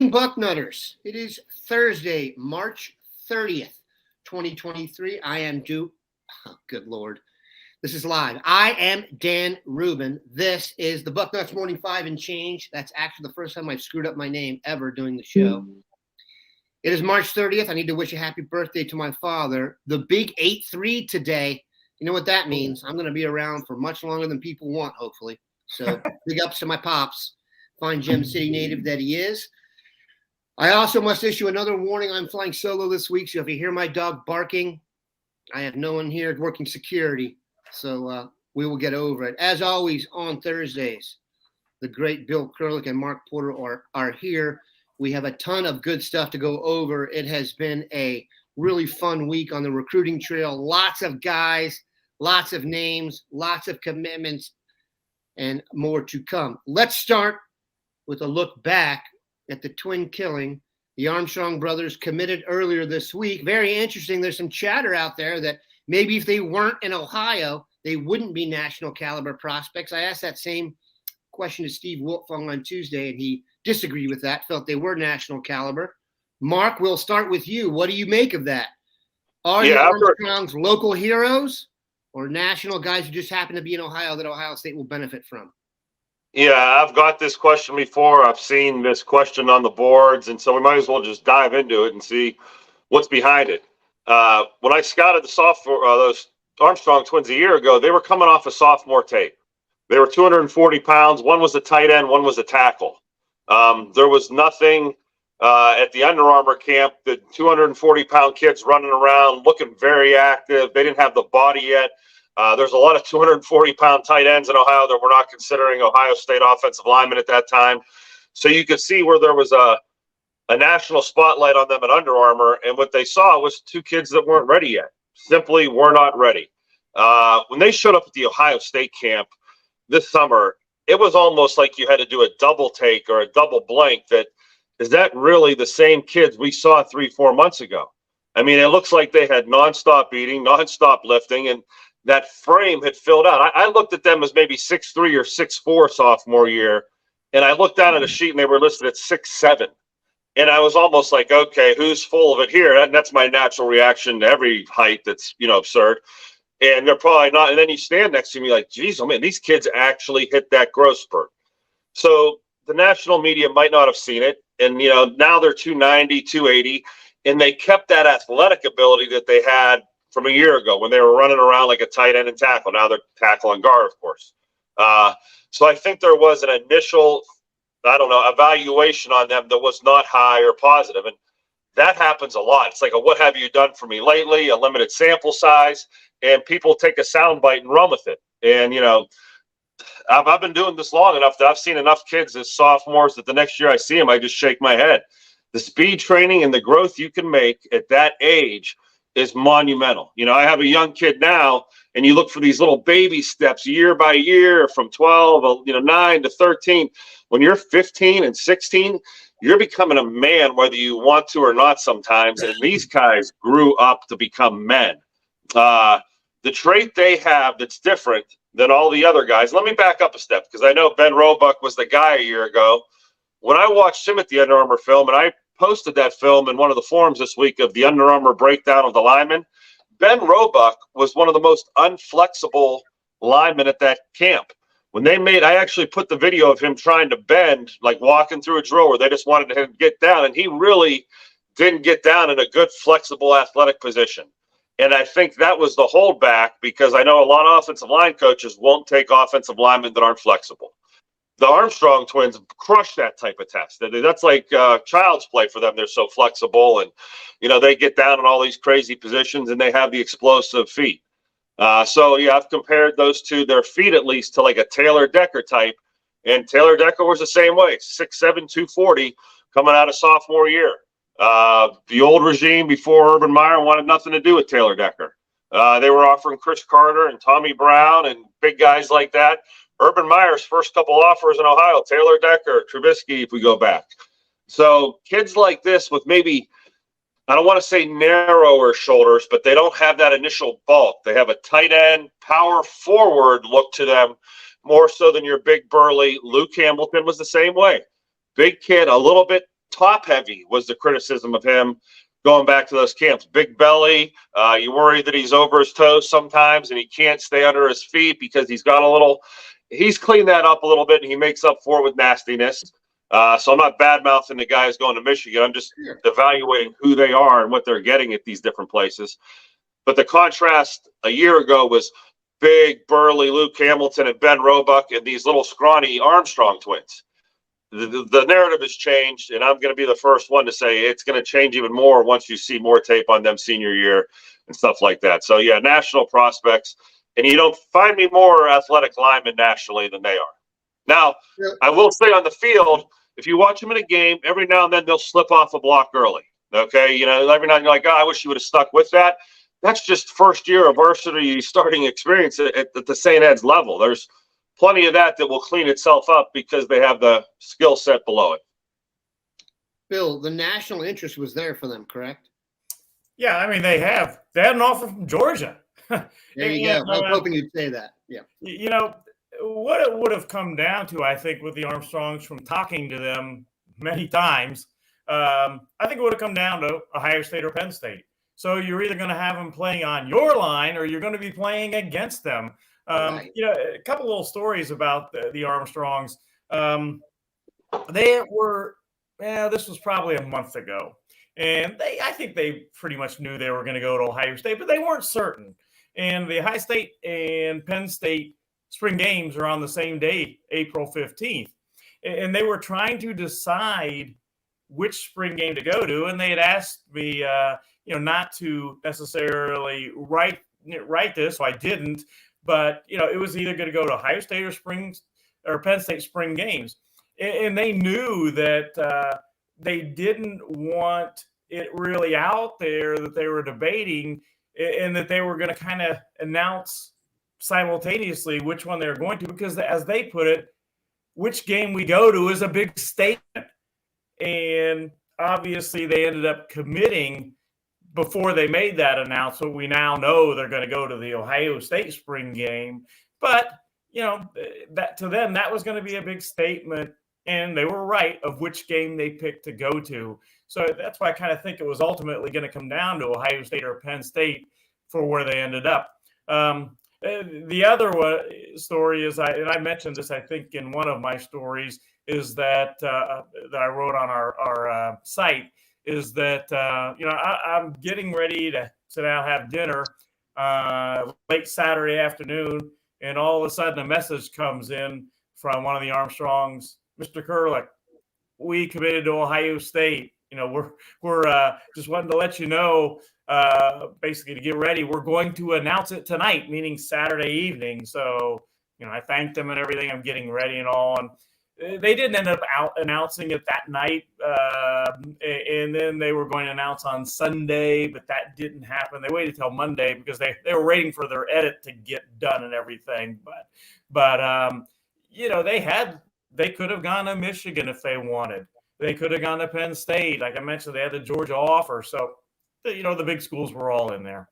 Bucknutters. It is Thursday, March 30th, 2023. I am due. Oh, good Lord. This is live. I am Dan Rubin. This is the Bucknuts Morning 5 and Change. That's actually the first time I've screwed up my name ever doing the show. It is March 30th. I need to wish a happy birthday to my father. The big 8-3 today. You know what that means? I'm going to be around for much longer than people want, hopefully. So big ups to my pops. Fine Gem City native that he is. I also must issue another warning. I'm flying solo this week, so if you hear my dog barking, I have no one here working security, so we will get over it. As always, on Thursdays, the great Bill Kurelic and Mark Porter are here. We have a ton of good stuff to go over. It has been a really fun week on the recruiting trail. Lots of guys, lots of names, lots of commitments, and more to come. Let's start with a look back at the twin killing. The Armstrong brothers committed earlier this week. Very interesting. There's some chatter out there that maybe if they weren't in Ohio, they wouldn't be national caliber prospects. I asked that same question to Steve Wiltfong on Tuesday, and he disagreed with that, felt they were national caliber. Mark, we'll start with you. What do you make of that? Are the Armstrongs local heroes or national guys who just happen to be in Ohio that Ohio State will benefit from? Yeah, I've got this question before. I've seen this question on the boards, and so we might as well just dive into it and see what's behind it. When I scouted the those Armstrong twins a year ago, they were coming off a sophomore tape. They were 240 pounds. One was a tight end, one was a tackle. There was nothing at the Under Armour camp. The 240-pound kids running around, looking very active. They didn't have the body yet. There's a lot of 240-pound tight ends in Ohio that we're not considering Ohio State offensive linemen at that time. So you could see where there was a national spotlight on them at Under Armour, and what they saw was two kids that weren't ready yet. Simply were not ready. When they showed up at the Ohio State camp this summer, it was almost like you had to do a double take or a double blank. Is that really the same kids we saw 3-4 months ago? I mean, it looks like they had nonstop eating, nonstop lifting, and that frame had filled out. I looked at them as maybe 6'3" or 6'4" sophomore year, and I looked down at a sheet and they were listed at 6'7". And I was almost like, okay, who's full of it here? And that's my natural reaction to every height that's, absurd. And they're probably not. And then you stand next to me like, geez, oh man, these kids actually hit that growth spurt. So the national media might not have seen it. And, now they're 290, 280, and they kept that athletic ability that they had from a year ago when they were running around like a tight end and tackle. Now they're tackle and guard, of course. So I think there was an initial, evaluation on them that was not high or positive. And that happens a lot. It's like what have you done for me lately? A limited sample size, and people take a soundbite and run with it. And, I've been doing this long enough that I've seen enough kids as sophomores that the next year I see them, I just shake my head. The speed training and the growth you can make at that age is monumental. I have a young kid now, and you look for these little baby steps year by year from 12, 9 to 13. When you're 15 and 16, you're becoming a man, whether you want to or not sometimes. And these guys grew up to become men. The trait they have that's different than all the other guys. Let me back up a step, because I know Ben Roebuck was the guy a year ago. When I watched him at the Under Armour film, and I posted that film in one of the forums this week of the Under Armour breakdown of the linemen, Ben Roebuck was one of the most unflexible linemen at that camp. When I actually put the video of him trying to bend, like walking through a drill where they just wanted him to get down, and he really didn't get down in a good, flexible, athletic position. And I think that was the holdback, because I know a lot of offensive line coaches won't take offensive linemen that aren't flexible. The Armstrong twins crushed that type of test. That's like child's play for them. They're so flexible, and, they get down in all these crazy positions, and they have the explosive feet. I've compared those two, their feet at least, to like a Taylor Decker type. And Taylor Decker was the same way, 6'7", 240, coming out of sophomore year. The old regime before Urban Meyer wanted nothing to do with Taylor Decker. They were offering Chris Carter and Tommy Brown and big guys like that. Urban Meyer's first couple offers in Ohio, Taylor Decker, Trubisky, if we go back. So kids like this with maybe, I don't want to say narrower shoulders, but they don't have that initial bulk. They have a tight end, power forward look to them, more so than your big burly. Luke Hamilton was the same way. Big kid, a little bit top heavy was the criticism of him going back to those camps. Big belly. You worry that he's over his toes sometimes and he can't stay under his feet because he's cleaned that up a little bit and he makes up for it with nastiness. So I'm not bad mouthing the guys going to Michigan. I'm just evaluating who they are and what they're getting at these different places. But the contrast a year ago was big, burly Luke Hamilton and Ben Roebuck and these little scrawny Armstrong twins. The narrative has changed, and I'm going to be the first one to say it's going to change even more once you see more tape on them senior year and stuff like that. So, yeah, national prospects. And you don't find me more athletic linemen nationally than they are. Now, I will say on the field, if you watch them in a game, every now and then they'll slip off a block early. Okay? You know, every now and then you're like, oh, I wish you would have stuck with that. That's just first year of varsity starting experience at the St. Ed's level. There's plenty of that will clean itself up because they have the skill set below it. Bill, the national interest was there for them, correct? Yeah, I mean, they had an offer from Georgia. There you go. I was hoping you'd say that. Yeah. You know, what it would have come down to, I think, with the Armstrongs, from talking to them many times, I think it would have come down to Ohio State or Penn State. So you're either going to have them playing on your line or you're going to be playing against them. Right. You know, a couple little stories about the Armstrongs. They were, this was probably a month ago, and I think they pretty much knew they were going to go to Ohio State, but they weren't certain. And the Ohio State and Penn State spring games are on the same day, April 15th, and they were trying to decide which spring game to go to, and they had asked me, not to necessarily write this, so I didn't. But, it was either going to go to Ohio State or Penn State spring games. And they knew that they didn't want it really out there that they were debating, and that they were going to kind of announce simultaneously which one they were going to, because as they put it, which game we go to is a big statement. And obviously they ended up committing before they made that announcement. We now know they're going to go to the Ohio State spring game, but that to them, that was going to be a big statement, and they were right of which game they picked to go to. So that's why I kind of think it was ultimately going to come down to Ohio State or Penn State for where they ended up. The other story is, I mentioned this, I think, in one of my stories, is that I wrote on our site, is that, I'm getting ready to sit down and have dinner late Saturday afternoon, and all of a sudden a message comes in from one of the Armstrongs, Mr. Kurelic, we committed to Ohio State. We're just wanting to let you know, basically to get ready. We're going to announce it tonight, meaning Saturday evening. So, I thanked them and everything. I'm getting ready and all. And they didn't end up announcing it that night. And then they were going to announce on Sunday, but that didn't happen. They waited till Monday because they were waiting for their edit to get done and everything. But they could have gone to Michigan if they wanted. They could have gone to Penn State. Like I mentioned, they had the Georgia offer. So, the big schools were all in there.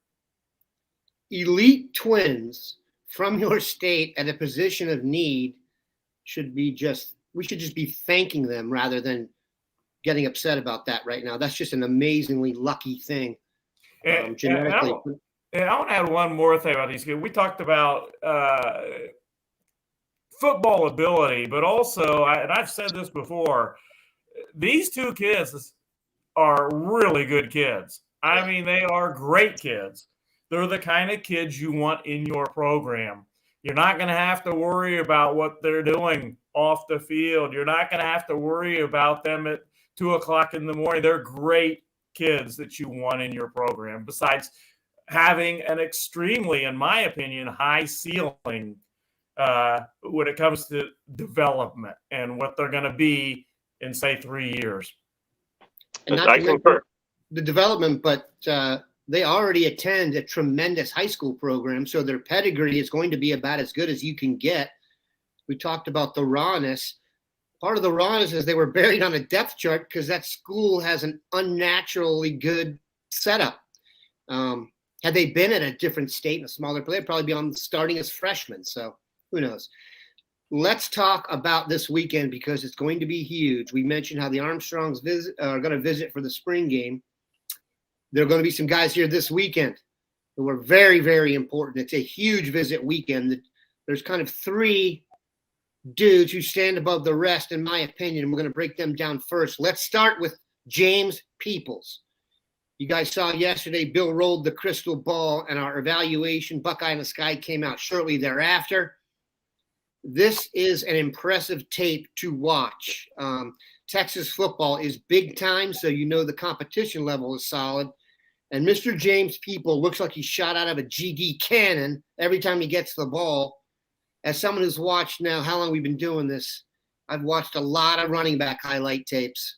Elite twins from your state at a position of need we should just be thanking them rather than getting upset about that right now. That's just an amazingly lucky thing. Genetically. And I want to add one more thing about these kids. We talked about football ability, but also, and I've said this before, these two kids are really good kids. I mean, they are great kids. They're the kind of kids you want in your program. You're not going to have to worry about what they're doing off the field. You're not going to have to worry about them at 2:00 in the morning. They're great kids that you want in your program, besides having an extremely, in my opinion, high ceiling when it comes to development and what they're going to be in, say, 3 years. And not to mention the development, but they already attend a tremendous high school program, so their pedigree is going to be about as good as you can get. We talked about the rawness. Part of the rawness is they were buried on a depth chart because that school has an unnaturally good setup. Had they been at a different state in a smaller play, they'd probably be starting as freshmen. So who knows? let's talk about this weekend because it's going to be huge. We mentioned how the Armstrongs are going to visit for the spring game. There are going to be some guys here this weekend who are very, very important. It's a huge visit weekend. There's kind of three dudes who stand above the rest, in my opinion, and we're going to break them down first. Let's start with James Peoples. You guys saw yesterday, Bill rolled the crystal ball, and our evaluation, Buckeye in the Sky, came out shortly thereafter. This is an impressive tape to watch. Texas football is big time, so you know the competition level is solid. And Mr. James People looks like he's shot out of a GD cannon every time he gets the ball. As someone who's watched now, how long we've been doing this, I've watched a lot of running back highlight tapes.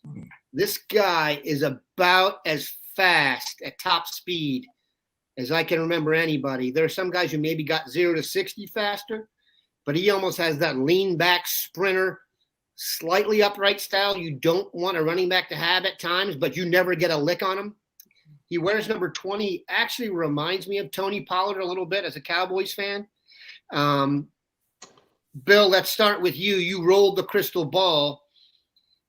This guy is about as fast at top speed as I can remember anybody. There are some guys who maybe got 0 to 60 faster, but he almost has that lean back sprinter, slightly upright style you don't want a running back to have at times, but you never get a lick on him. He wears number 20, actually reminds me of Tony Pollard a little bit as a Cowboys fan. Bill, let's start with you. You rolled the crystal ball.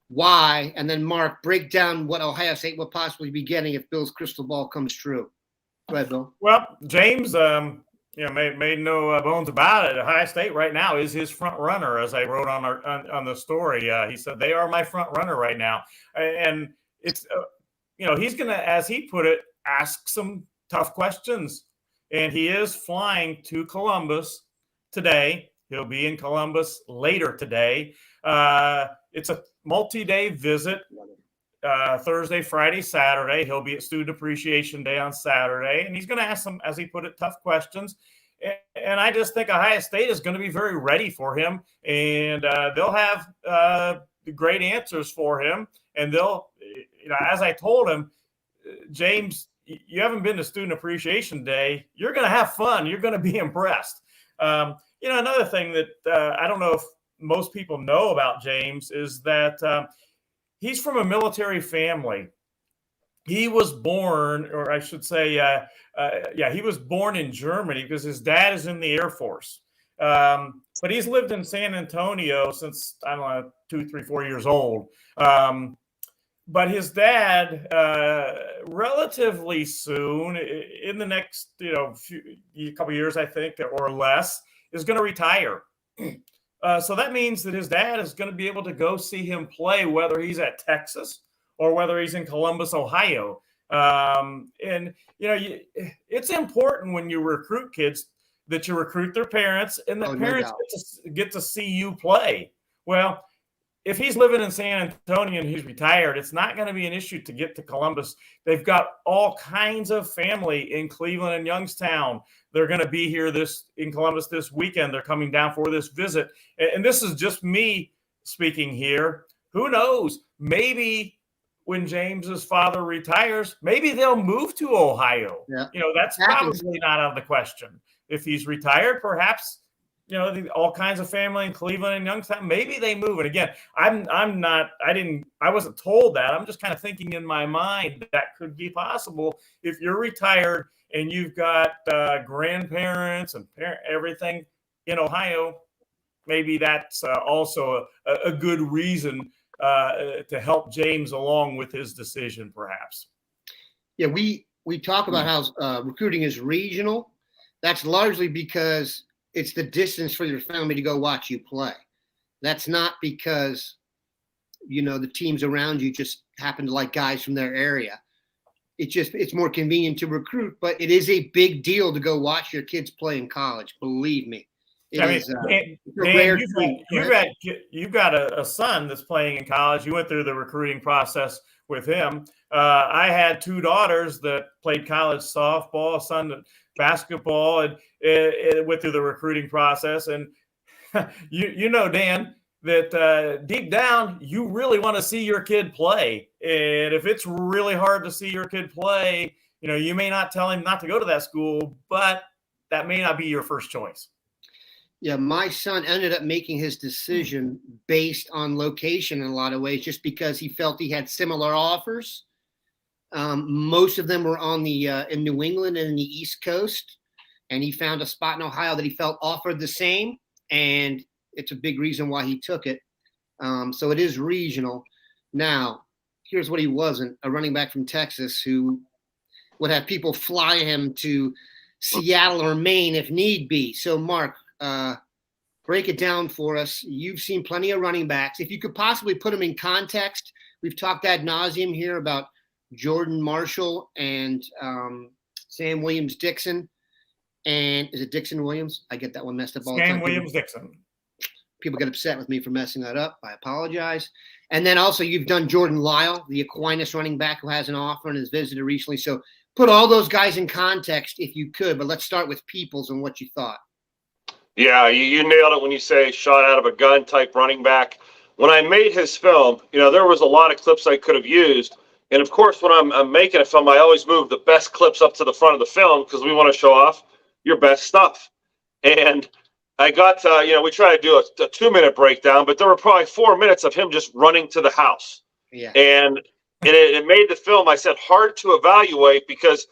Why? And then Mark, break down what Ohio State will possibly be getting if Bill's crystal ball comes true. Go ahead, Bill. Well, James, made no bones about it. Ohio State right now is his front runner, as I wrote on the story. He said they are my front runner right now, and it's he's going to, as he put it, ask some tough questions, and he is flying to Columbus today. He'll be in Columbus later today. It's a multi-day visit, Thursday, Friday, Saturday. He'll be at Student Appreciation Day on Saturday, and he's going to ask some, as he put it, tough questions. And I just think Ohio State is going to be very ready for him, and they'll have great answers for him. And they'll, as I told him, James, you haven't been to Student Appreciation Day. You're going to have fun. You're going to be impressed. Another thing that I don't know if most people know about James is that he's from a military family. He was born, or I should say, he was born in Germany because his dad is in the Air Force. But he's lived in San Antonio since, I don't know, 2, 3, 4 years old. But his dad, relatively soon, in the next, couple years, I think, or less, is going to retire. So that means that his dad is going to be able to go see him play, whether he's at Texas or whether he's in Columbus, Ohio. It's important when you recruit kids that you recruit their parents and that parents get to see you play. Well, if he's living in San Antonio and he's retired, it's not going to be an issue to get to Columbus. They've got all kinds of family in Cleveland and Youngstown. They're going to be here in Columbus this weekend. They're coming down for this visit. And this is just me speaking here. Who knows? Maybe when James's father retires, maybe they'll move to Ohio. Yeah. That's probably not out of the question. If he's retired, perhaps all kinds of family in Cleveland and Youngstown, maybe they move. And again, I wasn't told that. I'm just kind of thinking in my mind that could be possible. If you're retired and you've got grandparents and everything in Ohio, maybe that's also a good reason to help James along with his decision, perhaps. Yeah, we talk about how recruiting is regional. That's largely because it's the distance for your family to go watch you play. That's not because, the teams around you just happen to like guys from their area. It's more convenient to recruit, but it is a big deal to go watch your kids play in college. Believe me. You've got a son that's playing in college. You went through the recruiting process with him. I had 2 daughters that played college softball, a son that basketball, and it went through the recruiting process. And Dan, that deep down, you really want to see your kid play. And if it's really hard to see your kid play, you may not tell him not to go to that school, but that may not be your first choice. Yeah, my son ended up making his decision based on location in a lot of ways, just because he felt he had similar offers. Most of them were on in New England and in the East Coast, and he found a spot in Ohio that he felt offered the same. And it's a big reason why he took it. So it is regional. Now, here's what he wasn't: a running back from Texas who would have people fly him to Seattle or Maine if need be. So, Mark, break it down for us. You've seen plenty of running backs. If you could possibly put them in context, we've talked ad nauseum here about Jordan Marshall and Sam Williams-Dixon. And is it Dixon Williams? I get that one messed up all the time. Sam Williams-Dixon. People get upset with me for messing that up. I apologize. And then also you've done Jordan Lyle, the Aquinas running back who has an offer and has visited recently. So put all those guys in context if you could. But let's start with Peoples and what you thought. Yeah, you nailed it when you say shot out of a gun type running back. When I made his film, there was a lot of clips I could have used. And, of course, when I'm making a film, I always move the best clips up to the front of the film because we want to show off your best stuff. And I got, we try to do a 2-minute breakdown, but there were probably 4 minutes of him just running to the house. Yeah. And it made the film, I said, hard to evaluate because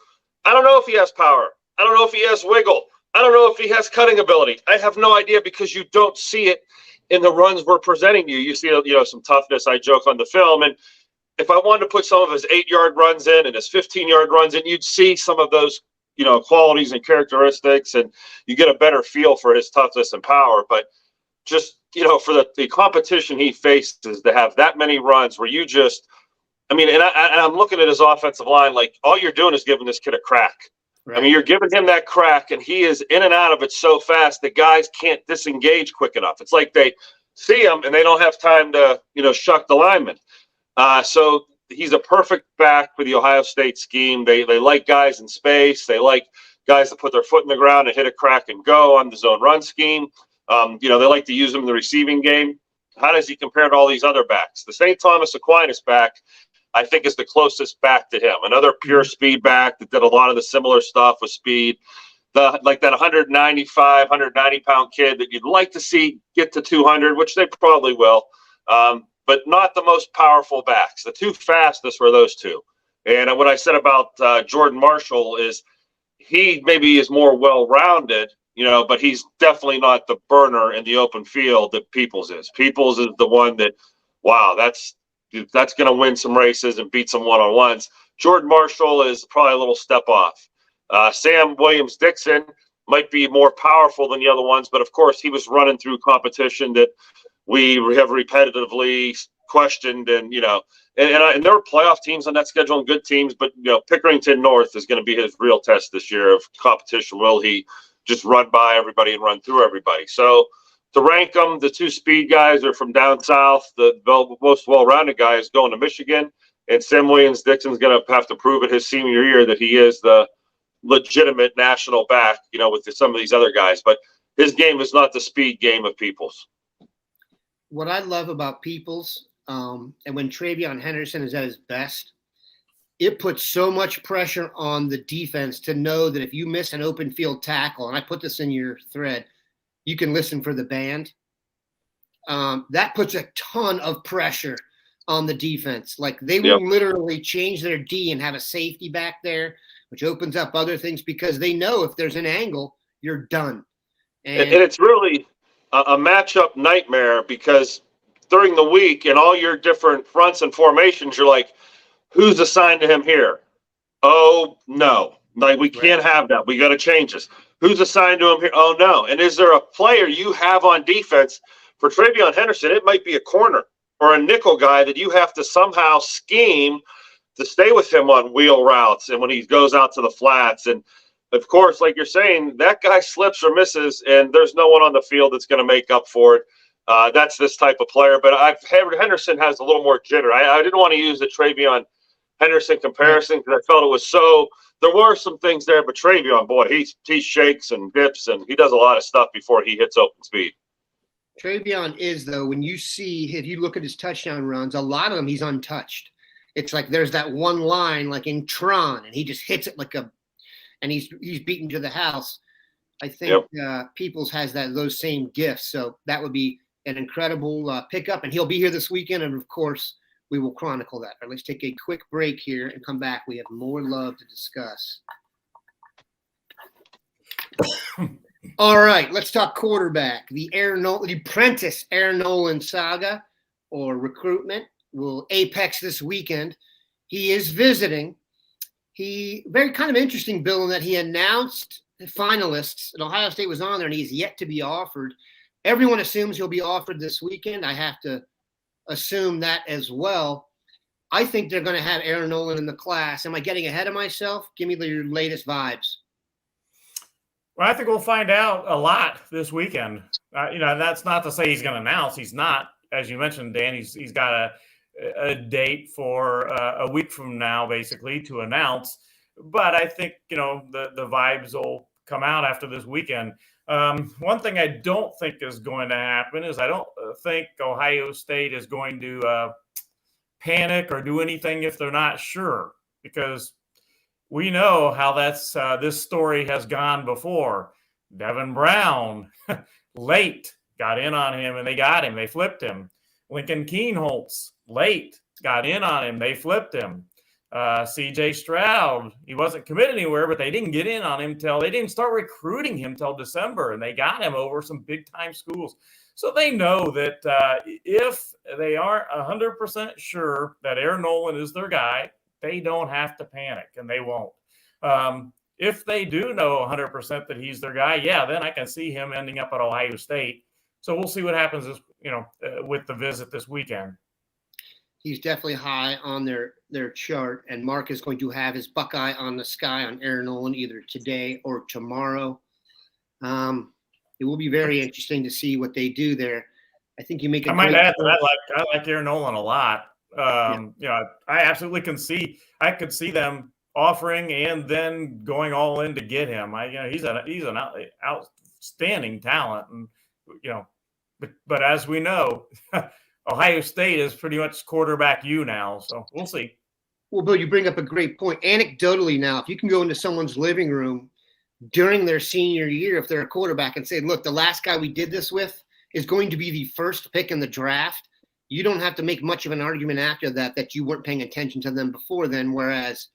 I don't know if he has power. I don't know if he has wiggle. I don't know if he has cutting ability. I have no idea because you don't see it in the runs we're presenting you. You see, some toughness. I joke on the film. And if I wanted to put some of his 8-yard runs in and his 15-yard runs in, you'd see some of those, qualities and characteristics, and you get a better feel for his toughness and power. But just, for the competition he faces to have that many runs where you just, and I'm looking at his offensive line, like all you're doing is giving this kid a crack. Right. You're giving him that crack, and he is in and out of it so fast that guys can't disengage quick enough. It's like they see him, and they don't have time to, shuck the lineman. So he's a perfect back for the Ohio State scheme. They like guys in space. They like guys that put their foot in the ground and hit a crack and go on the zone run scheme. They like to use him in the receiving game. How does he compare to all these other backs? The St. Thomas Aquinas back, I think, is the closest back to him. Another pure speed back that did a lot of the similar stuff with speed. Like that 195, 190-pound kid that you'd like to see get to 200, which they probably will, but not the most powerful backs. The two fastest were those two. And what I said about Jordan Marshall is he maybe is more well-rounded, but he's definitely not the burner in the open field that Peoples is. Peoples is the one that, wow, that's going to win some races and beat some one-on-ones. Jordan Marshall is probably a little step off. Sam Williams-Dixon might be more powerful than the other ones, but of course he was running through competition that we have repetitively questioned, and there were playoff teams on that schedule and good teams, but Pickerington North is going to be his real test this year of competition. Will he just run by everybody and run through everybody? So to rank them, the two speed guys are from down south. The most well-rounded guy is going to Michigan, and Sam Williams-Dixon's going to have to prove it his senior year that he is the legitimate national back, with some of these other guys. But his game is not the speed game of Peoples. What I love about Peoples, and when Travion Henderson is at his best, it puts so much pressure on the defense to know that if you miss an open field tackle, and I put this in your thread, you can listen for the band. That puts a ton of pressure on the defense. Like they will literally change their D and have a safety back there, which opens up other things because they know if there's an angle, you're done. And it's really a matchup nightmare because during the week in all your different fronts and formations, you're like, who's assigned to him here? Oh, no. Like, we can't have that. We got to change this. Who's assigned to him here? Oh, no. And is there a player you have on defense? For Travion Henderson, it might be a corner or a nickel guy that you have to somehow scheme to stay with him on wheel routes and when he goes out to the flats. And, of course, like you're saying, that guy slips or misses, and there's no one on the field that's going to make up for it. That's this type of player. But Henderson has a little more jitter. I didn't want to use the Travion Henderson comparison because I felt it was so – there were some things there, but Travion, boy, he shakes and dips, and he does a lot of stuff before he hits open speed. Travion is, though, when you see – if you look at his touchdown runs, a lot of them he's untouched. It's like there's that one line like in Tron, and he just hits it like a – and he's beaten to the house. I think Peoples has those same gifts, so that would be an incredible pickup, and he'll be here this weekend, and, of course, we will chronicle that. All right, let's take a quick break here and come back. We have more love to discuss. All right, let's talk quarterback. The apprentice Aaron Noland saga or recruitment will apex this weekend. He is visiting. He very kind of interesting, Bill, in that he announced the finalists, and Ohio State was on there, and he's yet to be offered. Everyone assumes he'll be offered this weekend. I have to assume that as well. I think they're going to have Aaron Noland in the class. Am I getting ahead of myself? Give me your latest vibes. Well, I think we'll find out a lot this weekend. That's not to say he's going to announce. He's not, as you mentioned, Dan. He's got a date for a week from now, basically, to announce. But I think the vibes will come out after this weekend. One thing I don't think is going to happen is I don't think Ohio State is going to panic or do anything if they're not sure, because we know how this story has gone before. Devin Brown, late, got in on him, and they got him. They flipped him. Lincoln Keenholz, late, got in on him. They flipped him. C.J. Stroud, he wasn't committed anywhere, but they didn't get in on him they didn't start recruiting him till December, and they got him over some big-time schools. So they know that if they aren't 100% sure that Aaron Noland is their guy, they don't have to panic, and they won't. If they do know 100% that he's their guy, yeah, then I can see him ending up at Ohio State. So we'll see what happens with the visit this weekend. He's definitely high on their chart, and Mark is going to have his Buckeye on the sky on Aaron Noland either today or tomorrow. It will be very interesting to see what they do there. I think you make a I might add that I like Aaron Noland a lot. I absolutely I could see them offering and then going all in to get him. He's an outstanding talent, and but as we know, Ohio State is pretty much quarterback you now, so we'll see. Well, Bill, you bring up a great point. Anecdotally now, if you can go into someone's living room during their senior year, if they're a quarterback, and say, look, the last guy we did this with is going to be the first pick in the draft, you don't have to make much of an argument after that you weren't paying attention to them before then. Whereas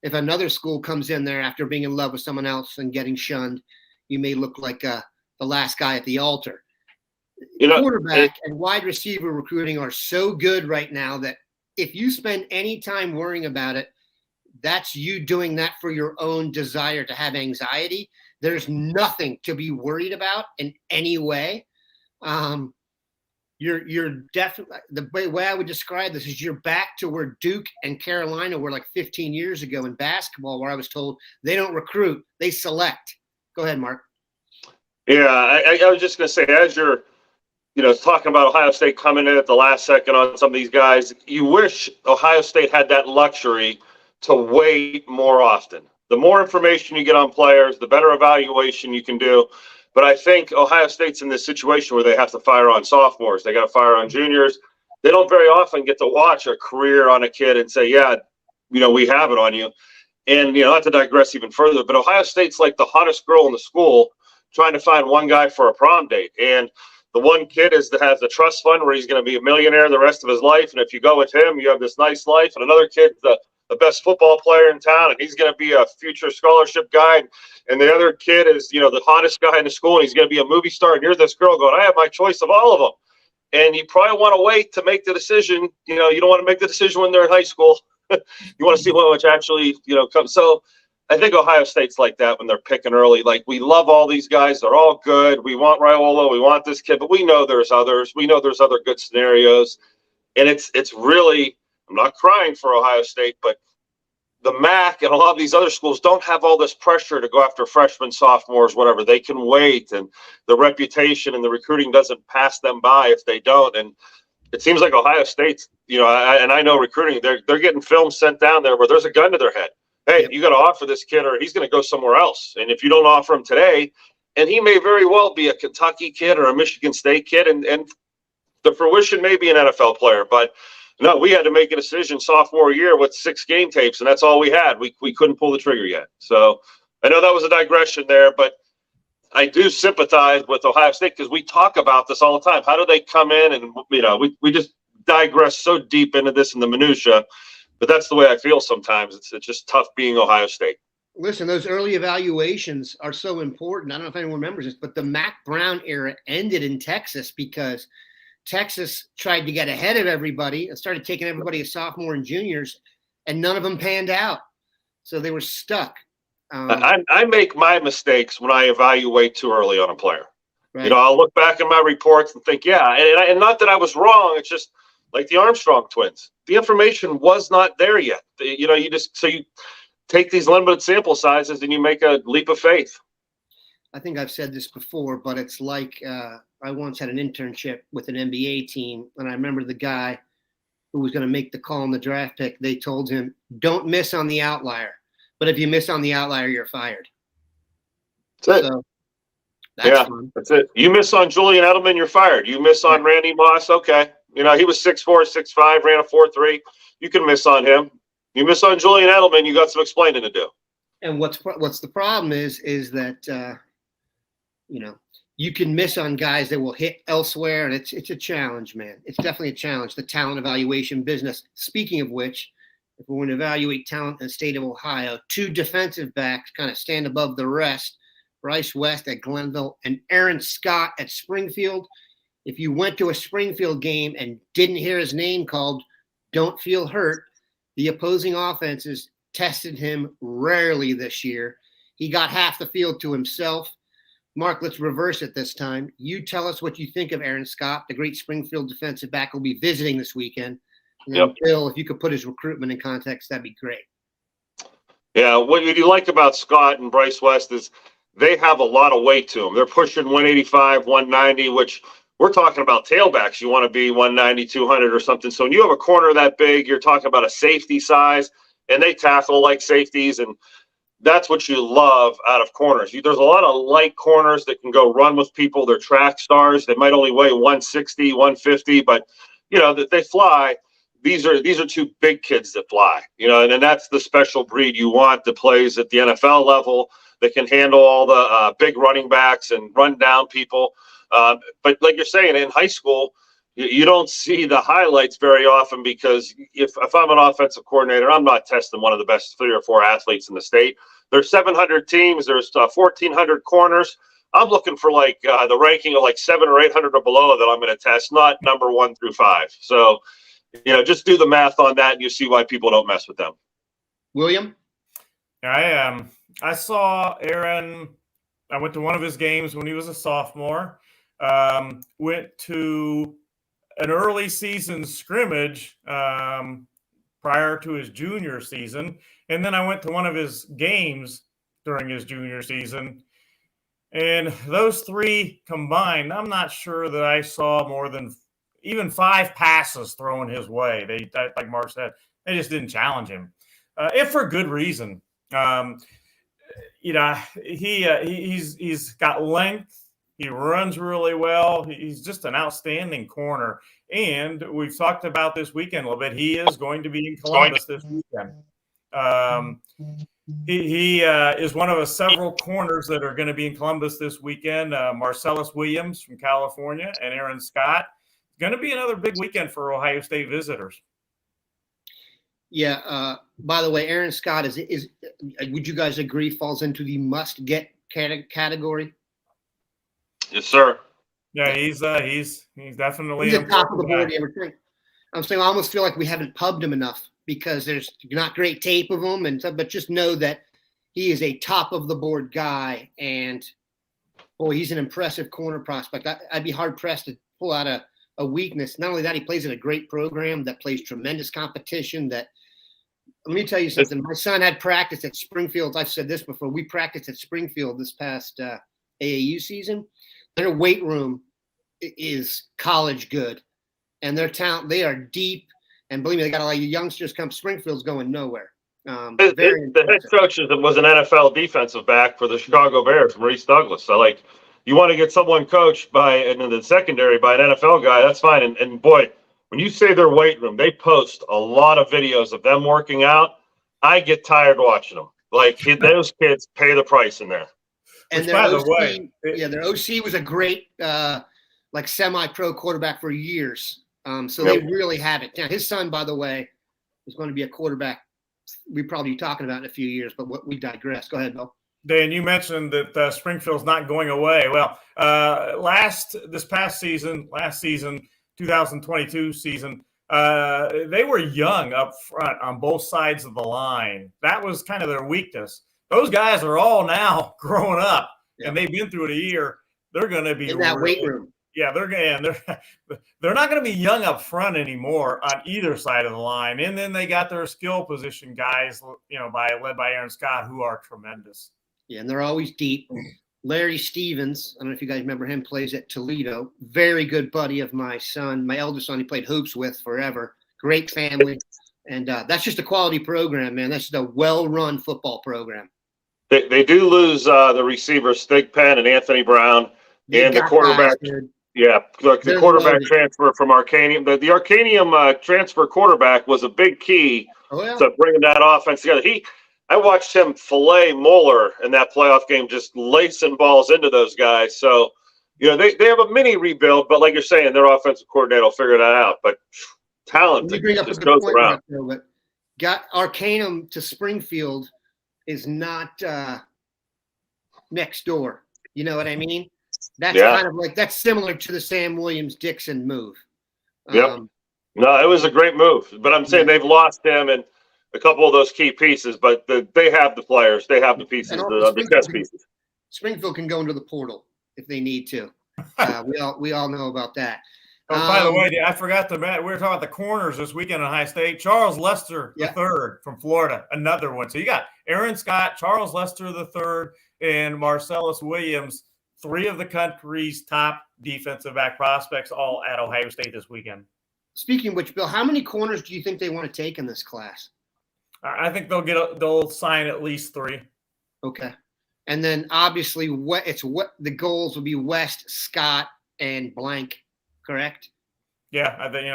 if another school comes in there after being in love with someone else and getting shunned, you may look like the last guy at the altar. Quarterback and wide receiver recruiting are so good right now that if you spend any time worrying about it, that's you doing that for your own desire to have anxiety. There's nothing to be worried about in any way. You're definitely, the way I would describe this is you're back to where Duke and Carolina were like 15 years ago in basketball, where I was told they don't recruit, they select. Go ahead, Mark. Yeah, I was just going to say, as you're talking about Ohio State coming in at the last second on some of these guys, you wish Ohio State had that luxury to wait more often. The more information you get on players, the better evaluation you can do. But I think Ohio State's in this situation where they have to fire on sophomores. They got to fire on juniors. They don't very often get to watch a career on a kid and say, yeah, we have it on you. And, not to digress even further, but Ohio State's like the hottest girl in the school trying to find one guy for a prom date. And the one kid has the trust fund where he's going to be a millionaire the rest of his life. And if you go with him, you have this nice life. And another kid's the best football player in town, and he's going to be a future scholarship guy. And the other kid is, the hottest guy in the school, and he's going to be a movie star. And you're this girl going, I have my choice of all of them. And you probably want to wait to make the decision. You don't want to make the decision when they're in high school. You want to see what actually, comes. So I think Ohio State's like that when they're picking early. Like, we love all these guys. They're all good. We want Raiola. We want this kid. But we know there's others. We know there's other good scenarios. And it's really, I'm not crying for Ohio State, but the MAC and a lot of these other schools don't have all this pressure to go after freshmen, sophomores, whatever. They can wait, and the reputation and the recruiting doesn't pass them by if they don't. And it seems like Ohio State's, I know recruiting, they're getting films sent down there where there's a gun to their head. Hey, you got to offer this kid or he's going to go somewhere else. And if you don't offer him today, and he may very well be a Kentucky kid or a Michigan State kid, and the fruition may be an NFL player, but no, we had to make a decision sophomore year with 6 game tapes, and that's all we had. We couldn't pull the trigger yet. So I know that was a digression there, but I do sympathize with Ohio State because we talk about this all the time. How do they come in? And, we just digress so deep into this in the minutia, but that's the way I feel sometimes. It's just tough being Ohio State. Listen, those early evaluations are so important. I don't know if anyone remembers this, but the Mac Brown era ended in Texas because Texas tried to get ahead of everybody and started taking everybody as sophomore and juniors, and none of them panned out. So they were stuck. I make my mistakes when I evaluate too early on a player. Right. You know, I'll look back at my reports and think, yeah, and not that I was wrong. It's just like the Armstrong twins. The information was not there yet. You know, you take these limited sample sizes and you make a leap of faith. I think I've said this before, but it's like I once had an internship with an NBA team, and I remember the guy who was going to make the call on the draft pick. They told him, don't miss on the outlier. But if you miss on the outlier, you're fired. That's it. So, that's fun. That's it. You miss on Julian Edelman, you're fired. You miss on Randy Moss, okay. You know, he was 6'4", 6'5", ran a 4.3. You can miss on him. You miss on Julian Edelman, you got some explaining to do. And what's the problem is that you know, you can miss on guys that will hit elsewhere, and it's a challenge, man. It's definitely a challenge, the talent evaluation business. Speaking of which, if we're going to evaluate talent in the state of Ohio, 2 defensive backs kind of stand above the rest. Bryce West at Glenville and Aaron Scott at Springfield. If you went to a Springfield game and didn't hear his name called, don't feel hurt. The opposing offenses tested him rarely this year. He got half the field to himself. Mark, let's reverse it this time. You tell us what you think of Aaron Scott, the great Springfield defensive back will be visiting this weekend. And then Bill, if you could put his recruitment in context, that'd be great. Yeah, what you like about Scott and Bryce West is they have a lot of weight to them. They're pushing 185, 190, which we're talking about tailbacks. You want to be 190, 200 or something. So when you have a corner that big, you're talking about a safety size, and they tackle like safeties, and that's what you love out of corners. There's a lot of light corners that can go run with people. They're track stars. They might only weigh 160, 150, but, you know, that they fly. These are 2 big kids that fly, you know, and that's the special breed you want that plays at the NFL level, that can handle all the big running backs and run down people. But like you're saying, in high school, you don't see the highlights very often because if I'm an offensive coordinator, I'm not testing one of the best 3 or 4 athletes in the state. There's 700 teams. There's 1,400 corners. I'm looking for like the ranking of like 700 or 800 or below that I'm going to test, not number 1 through 5. So, you know, just do the math on that and you see why people don't mess with them. William? I saw Aaron. I went to one of his games when he was a sophomore. Went to an early season scrimmage prior to his junior season. And then I went to one of his games during his junior season. And those 3 combined, I'm not sure that I saw more than even 5 passes thrown his way. They, like Mark said, they just didn't challenge him. If for good reason. You know, he's got length. He runs really well. He's just an outstanding corner. And we've talked about this weekend a little bit. He is going to be in Columbus this weekend. He is one of several corners that are going to be in Columbus this weekend. Marcellus Williams from California and Aaron Scott. It's going to be another big weekend for Ohio State visitors. Yeah. By the way, Aaron Scott is would you guys agree falls into the must-get category? Yes, sir. Yeah, he's definitely he's at top of the board. I'm saying I almost feel like we haven't pubbed him enough because there's not great tape of him, and but just know that he is a top of the board guy, and boy, he's an impressive corner prospect. I'd be hard pressed to pull out a weakness. Not only that, he plays in a great program that plays tremendous competition. Let me tell you something. My son had practice at Springfield. I've said this before. We practiced at Springfield this past AAU season. Their weight room is college good, and their talent, they are deep. And believe me, they got a lot of youngsters come. Springfield's going nowhere. The head coach was an NFL defensive back for the Chicago Bears, Maurice Douglas. So, like, you want to get someone coached in the secondary by an NFL guy, that's fine. And boy, when you say their weight room, they post a lot of videos of them working out. I get tired watching them. Like, those kids pay the price in there. And their OC was a great, like semi-pro quarterback for years. So they really have it. Now, his son, by the way, is going to be a quarterback we probably be talking about in a few years, but we digress. Go ahead, Bill. Dan, you mentioned that Springfield's not going away. Well, this past season, 2022 season, they were young up front on both sides of the line. That was kind of their weakness. Those guys are all now growing up, and they've been through it a year. They're going to be in that weight room. Yeah, they're not going to be young up front anymore on either side of the line. And then they got their skill position guys, led by Aaron Scott, who are tremendous. Yeah, and they're always deep. Larry Stevens, I don't know if you guys remember him, plays at Toledo. Very good buddy of my son, my eldest son. He played hoops with forever. Great family, and that's just a quality program, man. That's just a well-run football program. They do lose the receivers Thigpen and Anthony Brown, and the quarterback. The quarterback transfer from Arcanium. The Arcanium transfer quarterback was a big key to bringing that offense together. I watched him fillet Moeller in that playoff game, just lacing balls into those guys. So, they have a mini rebuild, but like you're saying, their offensive coordinator will figure that out. But talent just goes around. But got Arcanum to Springfield is not next door. You know what I mean? That's kind of like, that's similar to the Sam Williams-Dixon move. No, it was a great move. But I'm saying they've lost him and a couple of those key pieces, but they have the players. They have the pieces, the chess pieces. Springfield can go into the portal if they need to. We all know about that. By the way, I forgot we were talking about the corners this weekend in Ohio State. Charles Lester III from Florida, another one. So you got Aaron Scott, Charles Lester III, and Marcellus Williams, three of the country's top defensive back prospects, all at Ohio State this weekend. Speaking of which, Bill, how many corners do you think they want to take in this class? I think they'll sign at least three. Okay. And then obviously the goals will be West, Scott, and blank, correct? Yeah, I think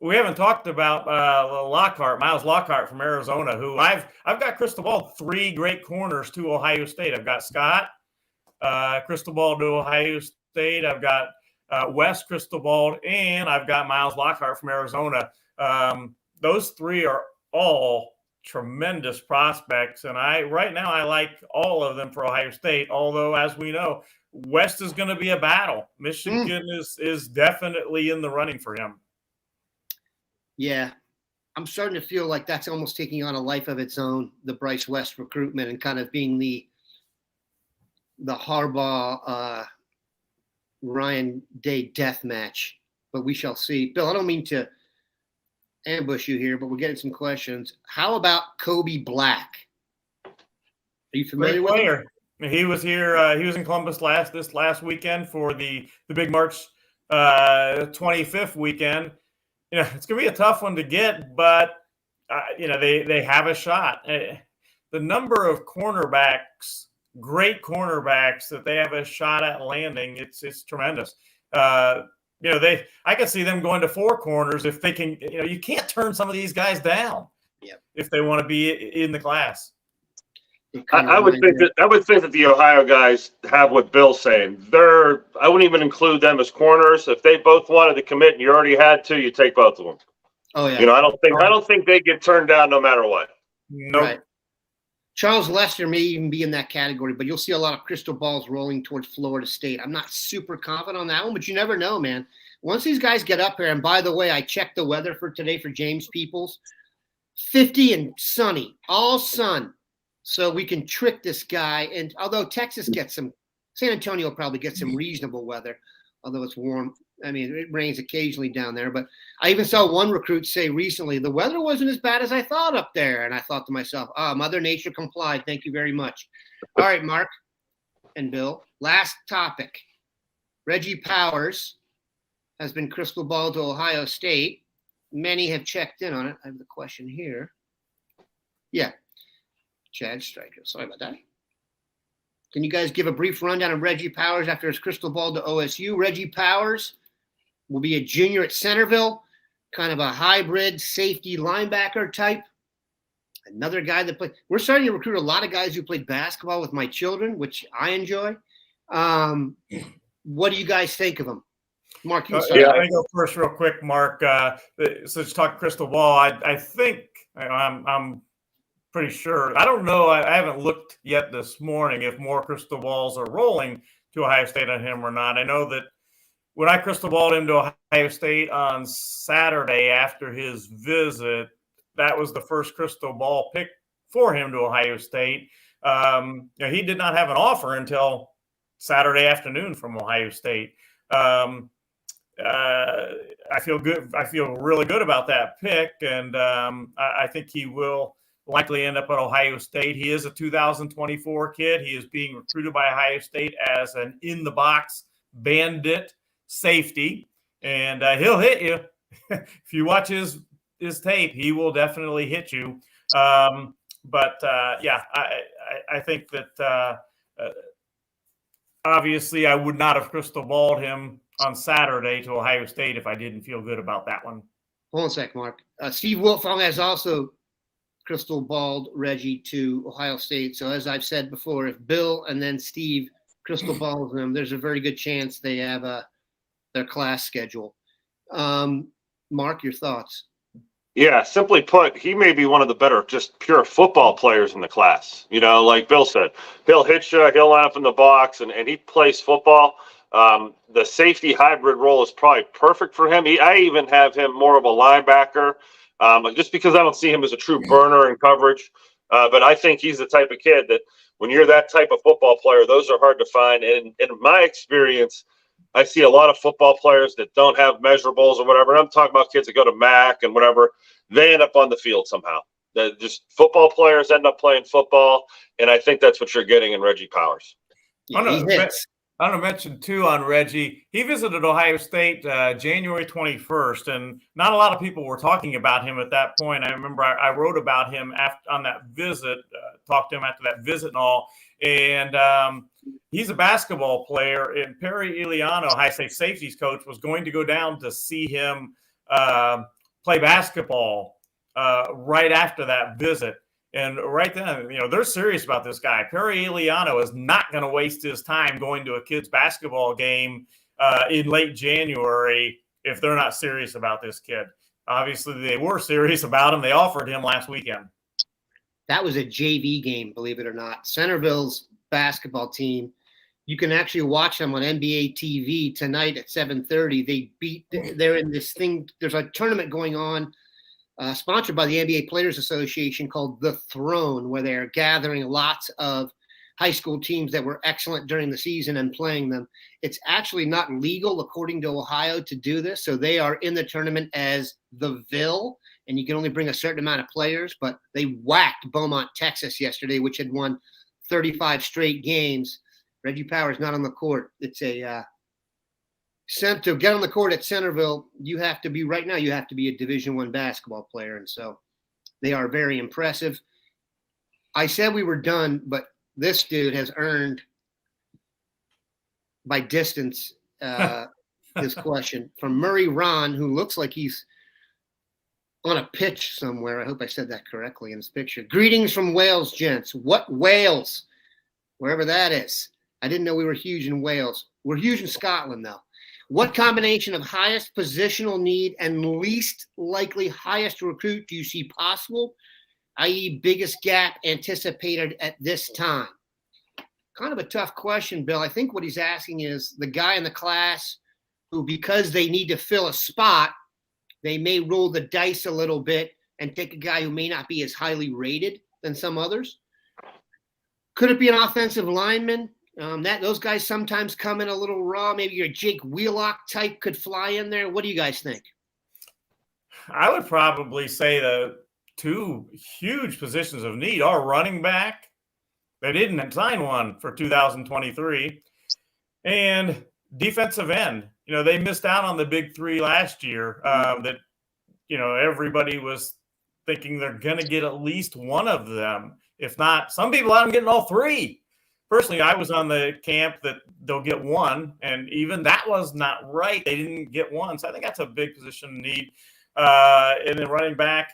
we haven't talked about Miles Lockhart from Arizona, who I've got crystal ball three great corners to Ohio State. I've got Scott, crystal ball to Ohio State. I've got West crystal ball, and I've got Miles Lockhart from Arizona. Those three are all tremendous prospects, and right now I like all of them for Ohio State, although, as we know, West is going to be a battle. Michigan is definitely in the running for him. Yeah, I'm starting to feel like that's almost taking on a life of its own, the Bryce West recruitment, and kind of being the Harbaugh Ryan Day death match. But we shall see. Bill, I don't mean to ambush you here, but we're getting some questions. How about Kobe Black? Are you familiar with him? He was here. He was in Columbus this last weekend for the big March 25th weekend. It's going to be a tough one to get, but they have a shot. The number of cornerbacks, great cornerbacks that they have a shot at landing, it's tremendous. I can see them going to four corners if they can. You can't turn some of these guys down if they want to be in the class. I would think that the Ohio guys have what Bill's saying. I wouldn't even include them as corners. If they both wanted to commit and you already had to, you take both of them. Oh yeah. I don't think they get turned down no matter what. Nope. Right. Charles Lester may even be in that category, but you'll see a lot of crystal balls rolling towards Florida State. I'm not super confident on that one, but you never know, man. Once these guys get up here, and by the way, I checked the weather for today for James Peoples, 50 and sunny, all sun. So we can trick this guy. And although Texas gets San Antonio probably gets some reasonable weather, although it's warm. I mean, it rains occasionally down there. But I even saw one recruit say recently, the weather wasn't as bad as I thought up there. And I thought to myself, Mother Nature complied. Thank you very much. All right, Mark and Bill, last topic. Reggie Powers has been crystal ball to Ohio State. Many have checked in on it. I have the question here. Yeah. Chad Stryker. Sorry about that. Can you guys give a brief rundown of Reggie Powers after his crystal ball to OSU? Reggie Powers will be a junior at Centerville, kind of a hybrid safety linebacker type. Another guy that played. We're starting to recruit a lot of guys who played basketball with my children, which I enjoy. What do you guys think of him? Mark, you start. Yeah, I go first real quick, Mark. So let's talk crystal ball. I think I'm pretty sure. I don't know. I haven't looked yet this morning if more crystal balls are rolling to Ohio State on him or not. I know that when I crystal balled him to Ohio State on Saturday after his visit, that was the first crystal ball pick for him to Ohio State. He did not have an offer until Saturday afternoon from Ohio State. I feel good. I feel really good about that pick, and I think he will likely end up at Ohio State. He is a 2024 kid. He is being recruited by Ohio State as an in-the-box bandit safety, and he'll hit you. If you watch his tape, he will definitely hit you. I think that obviously I would not have crystal balled him on Saturday to Ohio State if I didn't feel good about that one. Hold on a sec, Mark. Steve Wiltfong has also crystal balled Reggie to Ohio State. So as I've said before, if Bill and then Steve crystal balls them, there's a very good chance they have their class schedule. Mark, your thoughts? Yeah, simply put, he may be one of the better just pure football players in the class. Like Bill said, he'll hit you, he'll line up in the box, and he plays football. The safety hybrid role is probably perfect for him. I even have him more of a linebacker, just because I don't see him as a true burner in coverage. But I think he's the type of kid that when you're that type of football player, those are hard to find. And in my experience, I see a lot of football players that don't have measurables or whatever. And I'm talking about kids that go to MAC and whatever. They end up on the field somehow. Just football players end up playing football, and I think that's what you're getting in Reggie Powers. Yeah, I'm going to mention, too, on Reggie. He visited Ohio State January 21st, and not a lot of people were talking about him at that point. I remember I wrote about him on that visit, talked to him after that visit and all. And he's a basketball player, and Perry Iliano, Ohio State safeties coach, was going to go down to see him play basketball right after that visit. And right then, they're serious about this guy. Perry Iliano is not going to waste his time going to a kid's basketball game in late January if they're not serious about this kid. Obviously, they were serious about him. They offered him last weekend. That was a JV game, believe it or not. Centerville's basketball team. You can actually watch them on NBA TV tonight at 7:30. They're in this thing. There's a tournament going on, sponsored by the NBA Players Association, called The Throne, where they're gathering lots of high school teams that were excellent during the season and playing them. It's actually not legal, according to Ohio, to do this. So they are in the tournament as the Ville, and you can only bring a certain amount of players. But they whacked Beaumont, Texas yesterday, which had won 35 straight games. Reggie Powers not on the court. It's to get on the court at Centerville, you have to be a Division I basketball player. And so they are very impressive. I said we were done, but this dude has earned by distance this question from Murray Ron, who looks like he's on a pitch somewhere. I hope I said that correctly in his picture. Greetings from Wales, gents. What Wales? Wherever that is. I didn't know we were huge in Wales. We're huge in Scotland, though. What combination of highest positional need and least likely highest recruit do you see possible, i.e. biggest gap anticipated at this time? Kind of a tough question, Bill. I think what he's asking is the guy in the class who, because they need to fill a spot, they may roll the dice a little bit and take a guy who may not be as highly rated than some others. Could it be an offensive lineman? Those guys sometimes come in a little raw. Maybe your Jake Wheelock type could fly in there. What do you guys think? I would probably say the two huge positions of need are running back. They didn't sign one for 2023. And defensive end. They missed out on the big three last year that, everybody was thinking they're going to get at least one of them. If not, some people had them getting all three. Personally, I was on the camp that they'll get one, and even that was not right. They didn't get one. So I think that's a big position need. And then running back,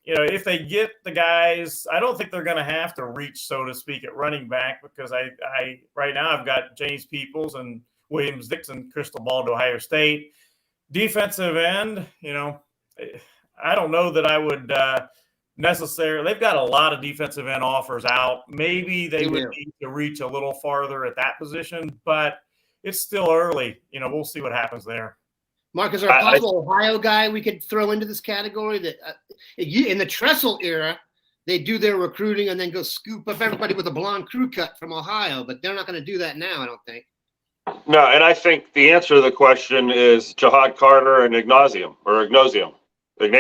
if they get the guys, I don't think they're going to have to reach, so to speak, at running back, because I right now I've got James Peoples and Williams Dixon crystal ball to Ohio State. Defensive end, I don't know that I would necessarily. They've got a lot of defensive end offers out. Maybe they would need to reach a little farther at that position, but it's still early. We'll see what happens there. Mark, is there a possible Ohio guy we could throw into this category that in the Tressel era, they do their recruiting and then go scoop up everybody with a blonde crew cut from Ohio, but they're not going to do that now, I don't think. No, and I think the answer to the question is Jihad Carter and Ignatium. Big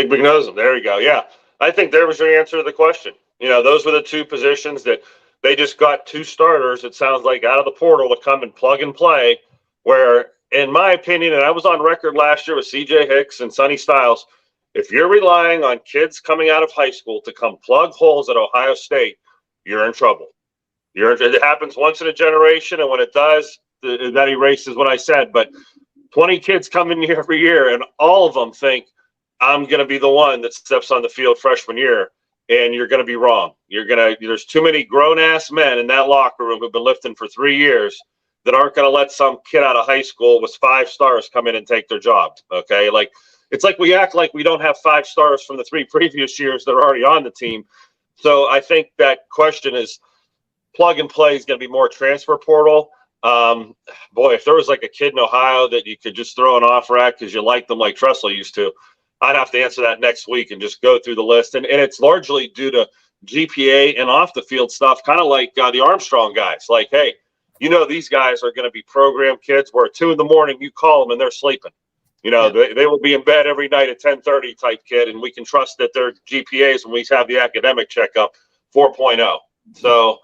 Bignosum. There you go. Yeah. I think there was your answer to the question. Those were the two positions that they just got two starters, it sounds like, out of the portal to come and plug and play, where, in my opinion, and I was on record last year with CJ Hicks and Sonny Styles, if you're relying on kids coming out of high school to come plug holes at Ohio State, you're in trouble. It happens once in a generation, and when it does, that erases what I said. But 20 kids come in here every year, and all of them think, I'm going to be the one that steps on the field freshman year, and you're going to be wrong. There's too many grown-ass men in that locker room who've been lifting for 3 years that aren't going to let some kid out of high school with 5 stars come in and take their job, okay? It's like we act like we don't have 5 stars from the 3 previous years that are already on the team. So I think that question is plug and play is going to be more transfer portal. Boy, if there was like a kid in Ohio that you could just throw an offer at because you like them like Tressel used to, I'd have to answer that next week and just go through the list. And it's largely due to GPA and off the field stuff, kind of like the Armstrong guys. Like, hey, these guys are going to be program kids where at 2 a.m. you call them and they're sleeping. They will be in bed every night at 10:30 type kid, and we can trust that their GPAs when we have the academic checkup 4.0. So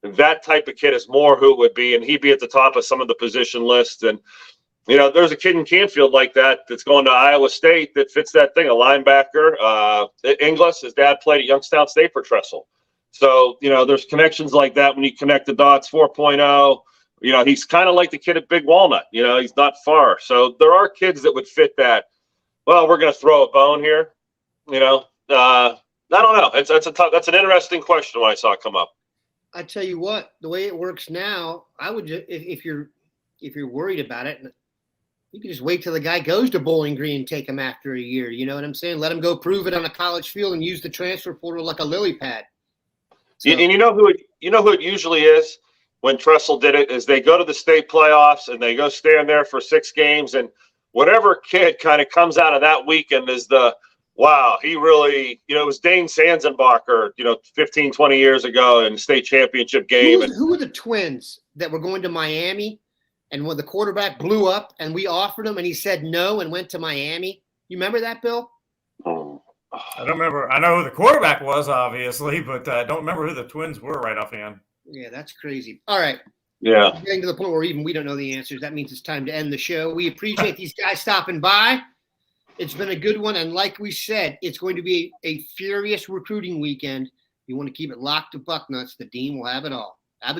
that type of kid is more who it would be, and he'd be at the top of some of the position lists. And there's a kid in Canfield like that that's going to Iowa State that fits that thing, a linebacker. Inglis, his dad played at Youngstown State for Tressel. So, there's connections like that when you connect the dots. 4.0, he's kind of like the kid at Big Walnut. He's not far. So there are kids that would fit that. Well, we're going to throw a bone here. I don't know. That's an interesting question when I saw it come up. I tell you what, the way it works now, I would just, if you're worried about it, you can just wait till the guy goes to Bowling Green and take him after a year. You know what I'm saying? Let him go prove it on a college field and use the transfer portal like a lily pad. So, and you know who it usually is when Tressel did it is they go to the state playoffs and they go stand there for 6 games, and whatever kid kind of comes out of that weekend is wow, he really, it was Dane Sanzenbacher, 15, 20 years ago in the state championship game. Who were the Twins that were going to Miami, and when the quarterback blew up and we offered him and he said no and went to Miami? You remember that, Bill? I don't remember. I know who the quarterback was, obviously, but I don't remember who the Twins were right offhand. Yeah, that's crazy. All right. Yeah. Getting to the point where even we don't know the answers. That means it's time to end the show. We appreciate these guys stopping by. It's been a good one. And like we said, it's going to be a furious recruiting weekend. You want to keep it locked to Bucknuts. The Dean will have it all. Have a good